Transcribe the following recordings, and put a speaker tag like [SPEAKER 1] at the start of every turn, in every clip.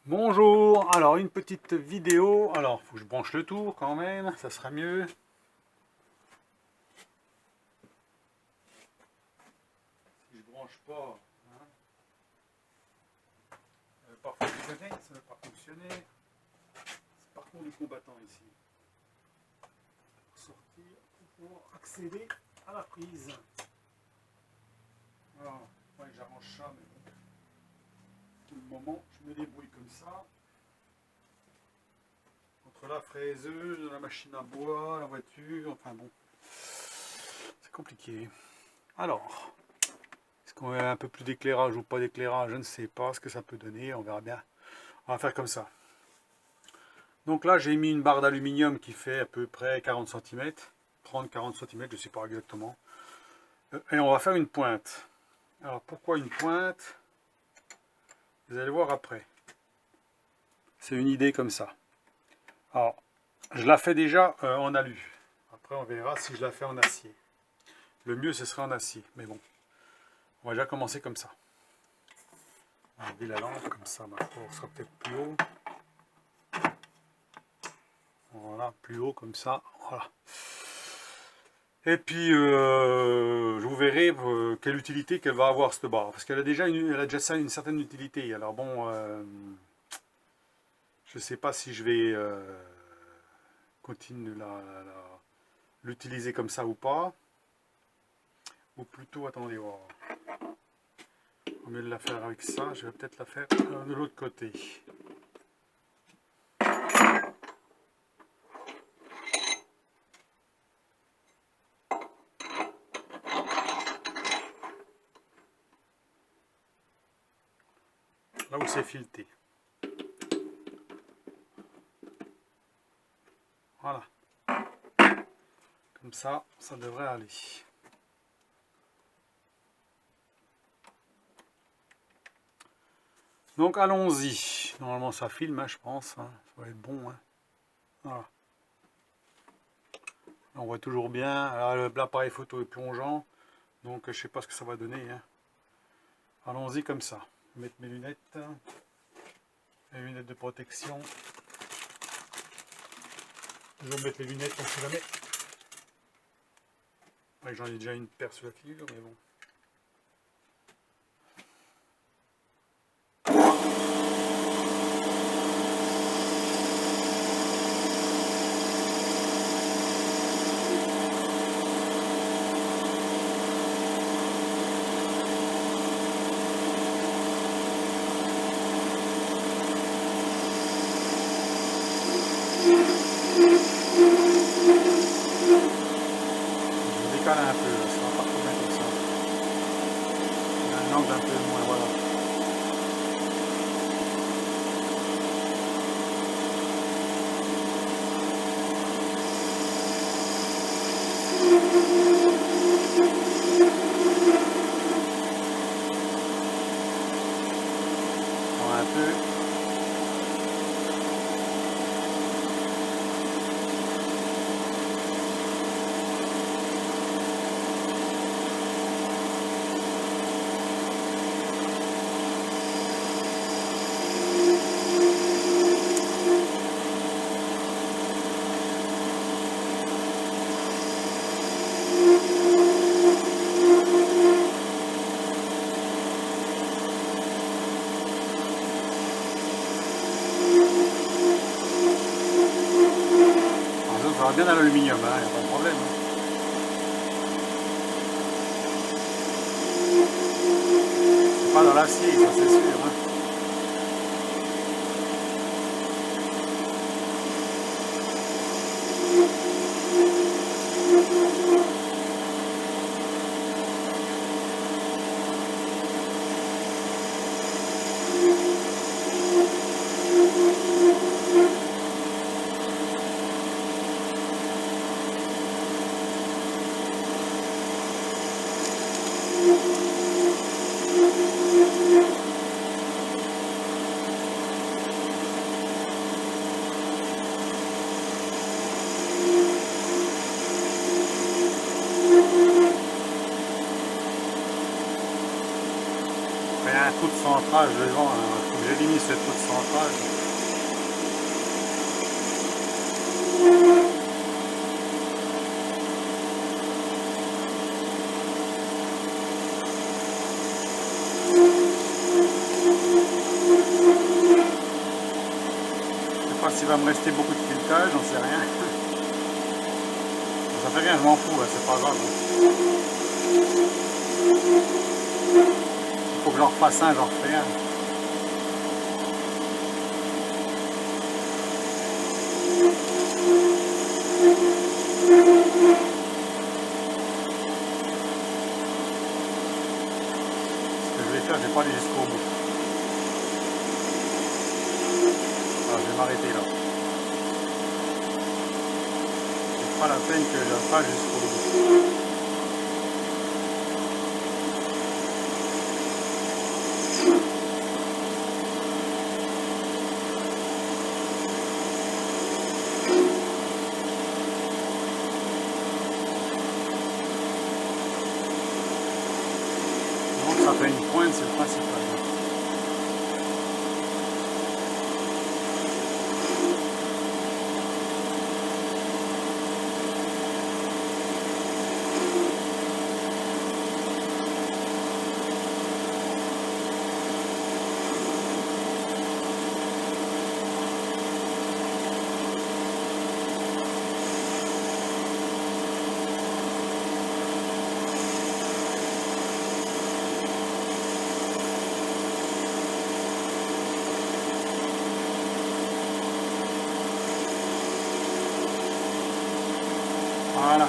[SPEAKER 1] Bonjour, alors une petite vidéo, alors faut que je branche le tour quand même, ça sera mieux. Si je branche pas, hein, ça ne va pas fonctionner, ça ne va pas fonctionner. C'est le parcours du combattant ici. Pour sortir, pour pouvoir accéder à la prise. Alors, il faudrait que j'arrange ça, mais bon, pour le moment, je me débrouille comme ça. Entre la fraiseuse, la machine à bois, la voiture, enfin bon, c'est compliqué. Alors, est-ce qu'on a un peu plus d'éclairage ou pas d'éclairage? Je ne sais pas ce que ça peut donner, on verra bien. On va faire comme ça. Donc là, j'ai mis une barre d'aluminium qui fait à peu près 40 cm, 30-40 cm, je ne sais pas exactement. Et on va faire une pointe. Alors pourquoi une pointe? Vous allez voir après. C'est une idée comme ça. Alors, je la fais déjà en alu. Après, on verra si je la fais en acier. Le mieux, ce serait en acier. Mais bon, on va déjà commencer comme ça. On va enlever la lampe, comme ça, ma on sera peut-être plus haut. Voilà, plus haut, comme ça. Voilà. Et puis, je vous verrai quelle utilité qu'elle va avoir, cette barre. Parce qu'elle a déjà, elle a déjà ça une certaine utilité. Alors bon, je ne sais pas si je vais continuer l'utiliser comme ça ou pas. Ou plutôt, attendez, voir. Au lieu de la faire avec ça, je vais peut-être la faire de l'autre côté. Là où c'est fileté. Voilà. Comme ça devrait aller. Donc allons-y. Normalement ça filme, hein, je pense. Hein. Ça va être bon. Hein. Voilà. On voit toujours bien. Alors l'appareil photo est plongeant. Donc je ne sais pas ce que ça va donner. Hein. Allons-y comme ça. Je vais mettre mes lunettes. Les lunettes de protection. Je vais mettre les lunettes, on ne sait jamais. Ouais, j'en ai déjà une paire sur la figure, mais bon. Je décale un peu, là, ça va pas trop bien comme ça. Il y a un angle un peu moins, voilà. Un peu. Alors, ça va bien dans l'aluminium, il n'y a pas de problème. Hein. C'est pas dans l'acier, ça c'est sûr. Hein. Il y a un trou de centrage devant, un trou J'élimine cette route centrale. Je sais pas s'il va me rester beaucoup de filetage, j'en sais rien. Ça fait rien, je m'en fous, c'est pas grave. Il faut que j'en refasse un, j'en refais un. Ce que je vais faire, je vais pas aller jusqu'au bout. Alors, je vais m'arrêter là. C'est pas la peine que je fasse jusqu'au bout. Donc ça fait une pointe, c'est le principal. Voilà.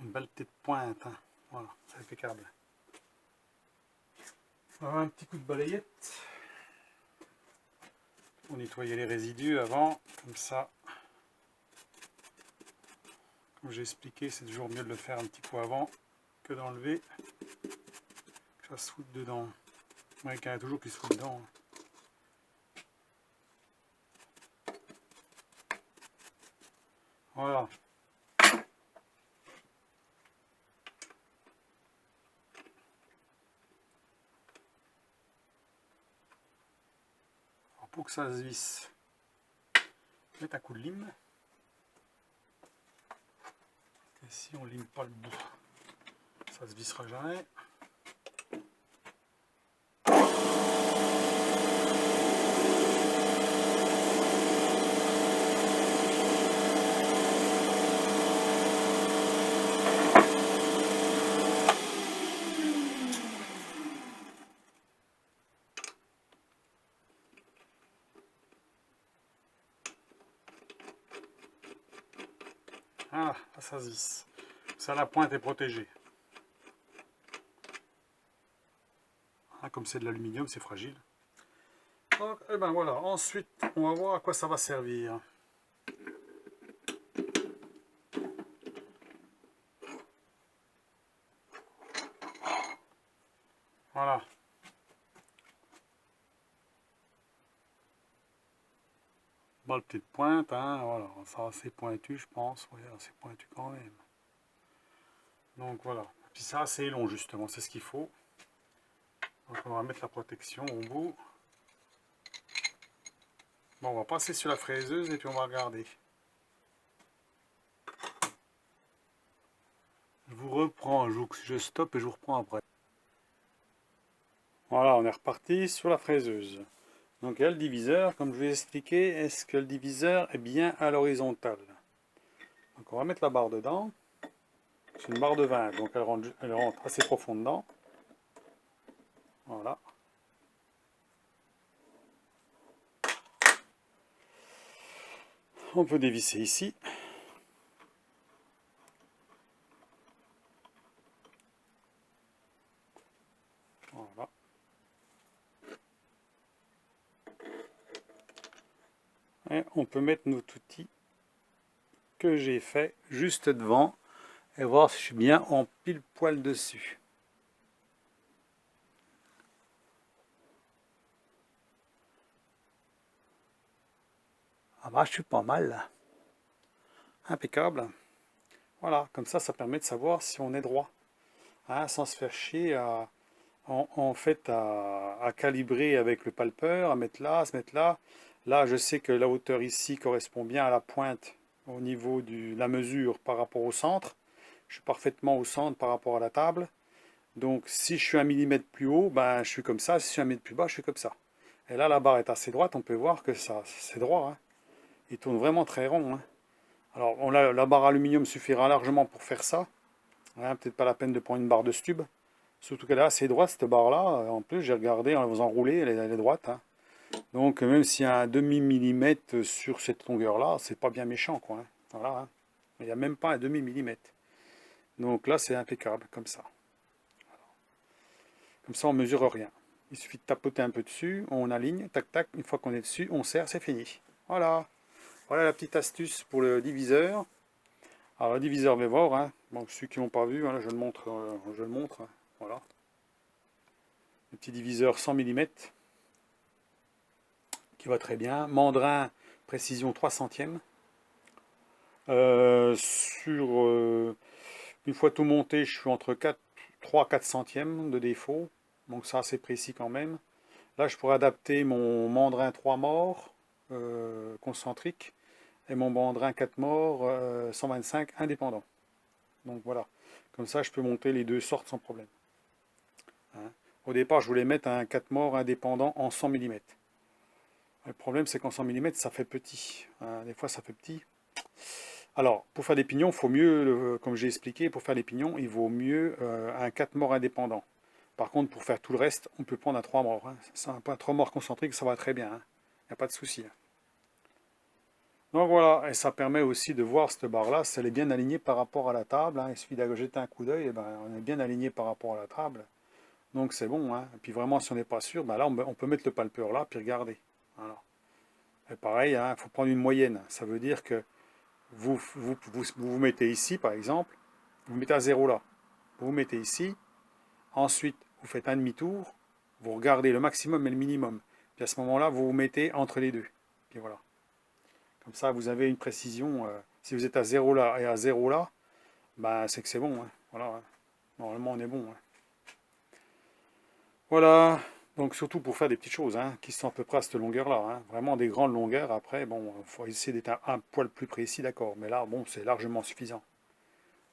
[SPEAKER 1] Une belle petite pointe. Hein. Voilà, c'est impeccable. Alors, un petit coup de balayette pour nettoyer les résidus avant, comme ça. Comme j'ai expliqué, c'est toujours mieux de le faire un petit coup avant que d'enlever, que ça se foute dedans. Ouais, qu'il y en a toujours qui se fout dedans. Voilà. Alors pour que ça se visse, mettre un coup de lime. Et si on lime pas le bout, ça se vissera jamais. Ah, ça se visse. Ça, la pointe est protégée. Ah, comme c'est de l'aluminium, c'est fragile. Donc, et ben voilà. Ensuite, on va voir à quoi ça va servir. Voilà. Bonne petite pointe, hein, voilà. Ça, c'est pointu, je pense. Oui, c'est pointu quand même. Donc voilà. Puis ça, c'est long, justement. C'est ce qu'il faut. Donc on va mettre la protection au bout. Bon, on va passer sur la fraiseuse et puis on va regarder. Je vous reprends, je stoppe et je vous reprends après. Voilà, on est reparti sur la fraiseuse. Donc il y a le diviseur, comme je vous ai expliqué, est-ce que le diviseur est bien à l'horizontale? Donc on va mettre la barre dedans. C'est une barre de 20, donc elle rentre assez profond dedans. Voilà. On peut dévisser ici. Voilà. Et on peut mettre notre outil que j'ai fait juste devant et voir si je suis bien en pile poil dessus. Ah bah je suis pas mal là. Impeccable. Voilà, comme ça permet de savoir si on est droit. hein, sans se faire chier en fait à calibrer avec le palpeur, à mettre là, à se mettre là. Là, je sais que la hauteur ici correspond bien à la pointe au niveau de la mesure par rapport au centre. Je suis parfaitement au centre par rapport à la table. Donc si je suis 1 mm plus haut, ben, je suis comme ça. Si je suis 1 mètre plus bas, je suis comme ça. Et là, la barre est assez droite. On peut voir que ça, c'est droit, hein. Il tourne vraiment très rond, hein. Alors, la barre aluminium suffira largement pour faire ça, hein. Peut-être pas la peine de prendre une barre de stub. Surtout qu'elle est assez droite, cette barre-là. En plus, j'ai regardé en la faisant rouler, elle est droite, hein. Donc, même s'il y a un demi-millimètre sur cette longueur-là, c'est pas bien méchant, quoi, hein. Voilà, hein. Il n'y a même pas un demi-millimètre. Donc là, c'est impeccable, comme ça. Comme ça, on mesure rien. Il suffit de tapoter un peu dessus, on aligne, tac, tac. Une fois qu'on est dessus, on serre, c'est fini. Voilà. Voilà la petite astuce pour le diviseur. Alors, le diviseur Vevor, hein. Bon, ceux qui l'ont pas vu, hein, je le montre. Hein. Voilà. Le petit diviseur 100 mm qui va très bien. Mandrin, précision 3 centièmes. Une fois tout monté, je suis entre 3-4 centièmes de défaut. Donc ça, c'est précis quand même. Là, je pourrais adapter mon mandrin 3 morts concentrique et mon mandrin 4 morts 125 indépendant. Donc voilà. Comme ça, je peux monter les deux sortes sans problème. Hein. Au départ, je voulais mettre un 4 morts indépendant en 100 mm. Le problème, c'est qu'en 100 mm, ça fait petit. Hein. Des fois, ça fait petit. Alors, pour faire des pignons, il faut mieux, comme j'ai expliqué, pour faire des pignons, il vaut mieux un 4 morts indépendant. Par contre, pour faire tout le reste, on peut prendre un 3 morts. Hein. C'est un 3 morts concentrique, ça va très bien. Il n'y a pas de souci. Hein. Donc voilà, et ça permet aussi de voir cette barre-là, si elle est bien alignée par rapport à la table. Hein. Il suffit de jeter un coup d'œil, et ben, on est bien aligné par rapport à la table. Donc c'est bon. Hein. Et puis vraiment, si on n'est pas sûr, ben là, on peut mettre le palpeur là, puis regarder. Voilà. Et pareil, il faut prendre une moyenne. Ça veut dire que vous mettez ici, par exemple, vous mettez à 0 là. Vous mettez ici, ensuite, vous faites un demi-tour, vous regardez le maximum et le minimum. Puis à ce moment-là, vous vous mettez entre les deux. Puis voilà. Comme ça, vous avez une précision. Si vous êtes à 0 là et à 0 là, ben, c'est que c'est bon. Hein. Voilà. Hein. Normalement, on est bon. Hein. Voilà. Donc surtout pour faire des petites choses hein, qui sont à peu près à cette longueur-là. Hein. Vraiment des grandes longueurs. Après, bon, il faut essayer d'être un poil plus précis, d'accord. Mais là, bon, c'est largement suffisant.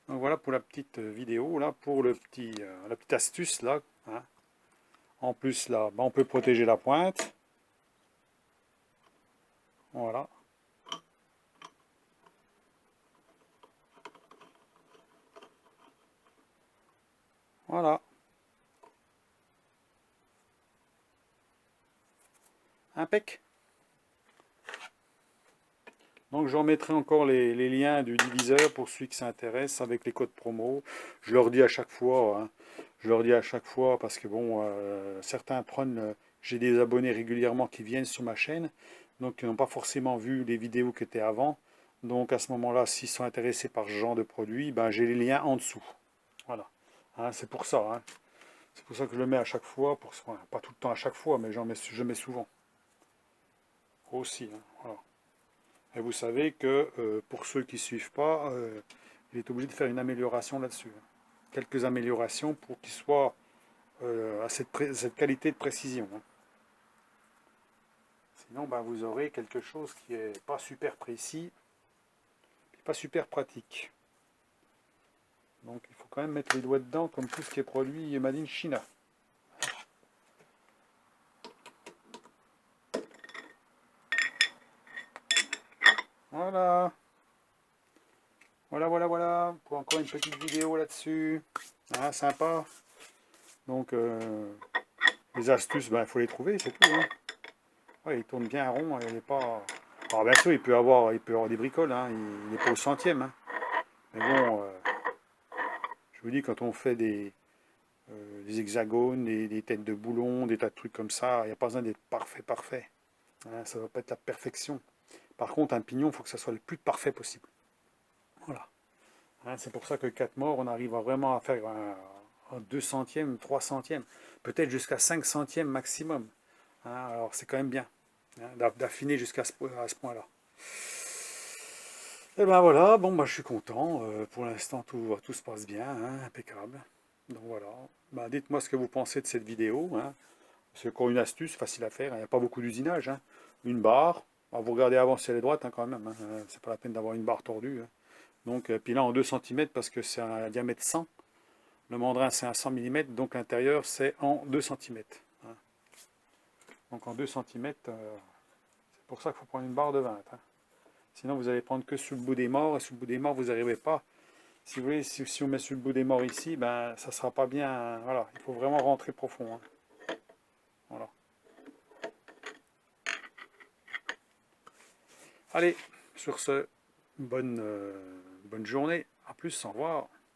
[SPEAKER 1] Donc voilà pour la petite vidéo, là, pour la petite astuce, là. Hein. En plus, là, ben, on peut protéger la pointe. Voilà. Voilà. Impec. Donc je remettrai encore les liens du diviseur pour ceux qui s'intéressent avec les codes promo. Je leur dis à chaque fois, hein, je leur dis à chaque fois parce que bon, certains prennent, j'ai des abonnés régulièrement qui viennent sur ma chaîne, donc qui n'ont pas forcément vu les vidéos qui étaient avant. Donc à ce moment-là, s'ils sont intéressés par ce genre de produit, ben, j'ai les liens en dessous. Voilà. Hein, c'est pour ça. Hein. C'est pour ça que je le mets à chaque fois, pas tout le temps à chaque fois, mais je mets souvent. Aussi. Hein, voilà. Et vous savez que pour ceux qui ne suivent pas, il est obligé de faire une amélioration là-dessus. Hein. Quelques améliorations pour qu'il soit à cette qualité de précision. Hein. Sinon, ben, vous aurez quelque chose qui n'est pas super précis, pas super pratique. Donc il faut quand même mettre les doigts dedans, comme tout ce qui est produit Made in China. Voilà. Voilà. Pour encore une petite vidéo là-dessus. Hein, sympa. Donc, les astuces, ben, il faut les trouver, c'est tout. Hein. Ouais, il tourne bien rond, il n'est pas... Alors bien sûr, il peut avoir des bricoles, hein, il n'est pas au centième. Hein. Mais bon, je vous dis, quand on fait des hexagones, des têtes de boulon, des tas de trucs comme ça, il n'y a pas besoin d'être parfait. Hein, ça ne va pas être la perfection. Par contre, un pignon, il faut que ça soit le plus parfait possible. Voilà. Hein, c'est pour ça que 4 morts, on arrive vraiment à faire un 2 centièmes, 3 centièmes, peut-être jusqu'à 5 centièmes maximum. Hein, alors c'est quand même bien hein, d'affiner jusqu'à ce point-là. Et ben voilà, bon, moi je suis content. Pour l'instant, tout se passe bien, hein, impeccable. Donc voilà. Bah, dites-moi ce que vous pensez de cette vidéo, hein. C'est encore une astuce facile à faire, hein. Il n'y a pas beaucoup d'usinage, hein. Une barre, bah, vous regardez avant si elle est droite, hein, quand même, hein. C'est pas la peine d'avoir une barre tordue, hein. Donc, puis là en 2 centimètres parce que c'est un diamètre 100. Le mandrin c'est un 100 millimètres, donc l'intérieur c'est en 2 centimètres, hein. Donc en 2 centimètres, c'est pour ça qu'il faut prendre une barre de 20, hein. Sinon vous allez prendre que sous le bout des morts, et sous le bout des morts vous n'arrivez pas. Si vous voulez, si on met sur le bout des morts ici, ben ça sera pas bien, hein. Voilà, il faut vraiment rentrer profond, hein. Voilà. Allez, sur ce, bonne journée, à plus, au revoir.